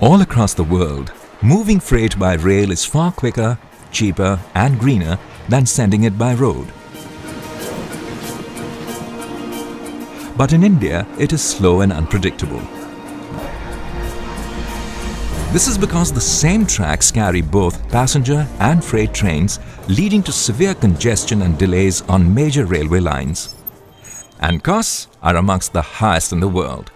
All across the world, moving freight by rail is far quicker, cheaper and greener than sending it by road. But in India, it is slow and unpredictable. This is because the same tracks carry both passenger and freight trains, leading to severe congestion and delays on major railway lines. And costs are amongst the highest in the world.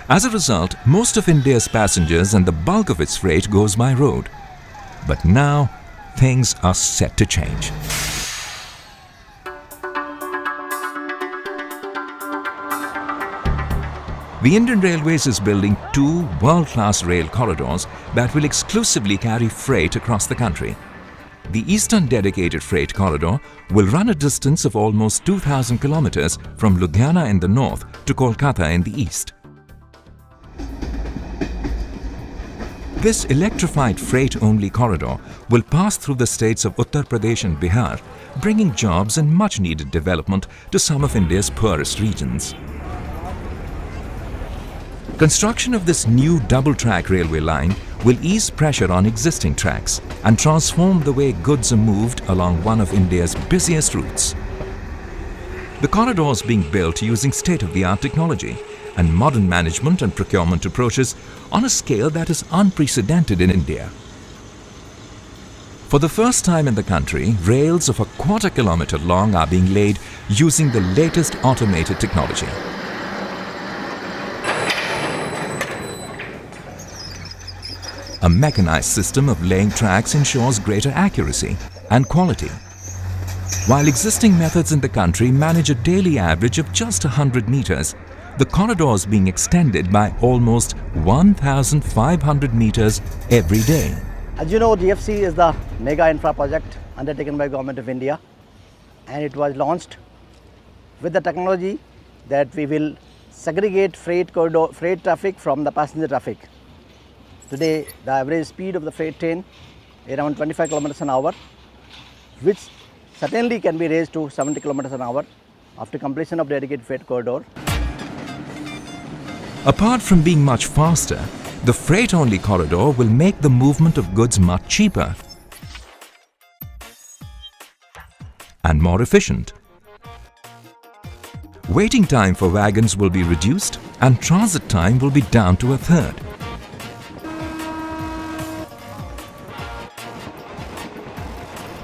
As a result, most of India's passengers and the bulk of its freight goes by road. But now, things are set to change. The Indian Railways is building 2 world-class rail corridors that will exclusively carry freight across the country. The Eastern Dedicated Freight Corridor will run a distance of almost 2,000 kilometers from Ludhiana in the north to Kolkata in the east. This electrified freight-only corridor will pass through the states of Uttar Pradesh and Bihar, bringing jobs and much-needed development to some of India's poorest regions. Construction of this new double-track railway line will ease pressure on existing tracks and transform the way goods are moved along one of India's busiest routes. The corridor is being built using state-of-the-art technology and modern management and procurement approaches on a scale that is unprecedented in India. For the first time in the country, rails of a quarter-kilometer long are being laid using the latest automated technology. A mechanized system of laying tracks ensures greater accuracy and quality. While existing methods in the country manage a daily average of just 100 meters, the corridor is being extended by almost 1,500 meters every day. As you know, EDFC is the mega infra project undertaken by Government of India, and it was launched with the technology that we will segregate freight traffic from the passenger traffic. Today, the average speed of the freight train is around 25 kilometers an hour, which certainly can be raised to 70 kilometers an hour after completion of dedicated freight corridor. Apart from being much faster, the freight-only corridor will make the movement of goods much cheaper and more efficient. Waiting time for wagons will be reduced and transit time will be down to a third.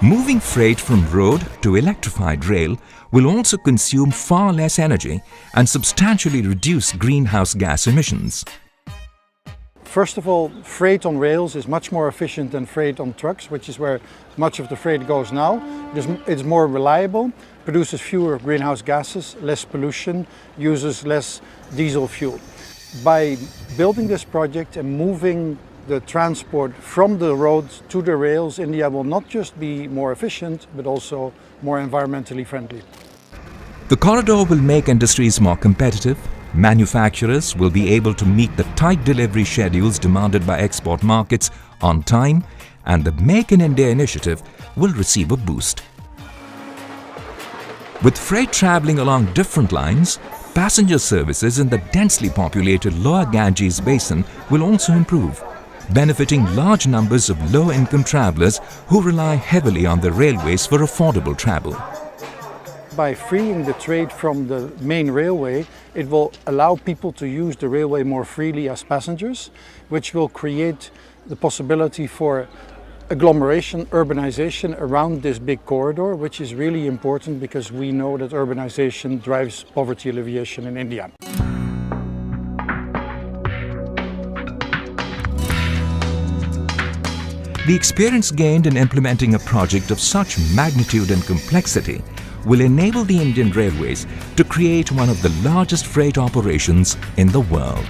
Moving freight from road to electrified rail will also consume far less energy and substantially reduce greenhouse gas emissions. First of all, freight on rails is much more efficient than freight on trucks, which is where much of the freight goes now. It's more reliable, produces fewer greenhouse gases, less pollution, uses less diesel fuel. By building this project and moving the transport from the roads to the rails, India will not just be more efficient, but also more environmentally friendly. The corridor will make industries more competitive, manufacturers will be able to meet the tight delivery schedules demanded by export markets on time, and the Make in India initiative will receive a boost. With freight travelling along different lines, passenger services in the densely populated Lower Ganges basin will also improve, benefiting large numbers of low-income travellers who rely heavily on the railways for affordable travel. By freeing the trade from the main railway, it will allow people to use the railway more freely as passengers, which will create the possibility for agglomeration, urbanization around this big corridor, which is really important because we know that urbanization drives poverty alleviation in India. The experience gained in implementing a project of such magnitude and complexity will enable the Indian Railways to create one of the largest freight operations in the world.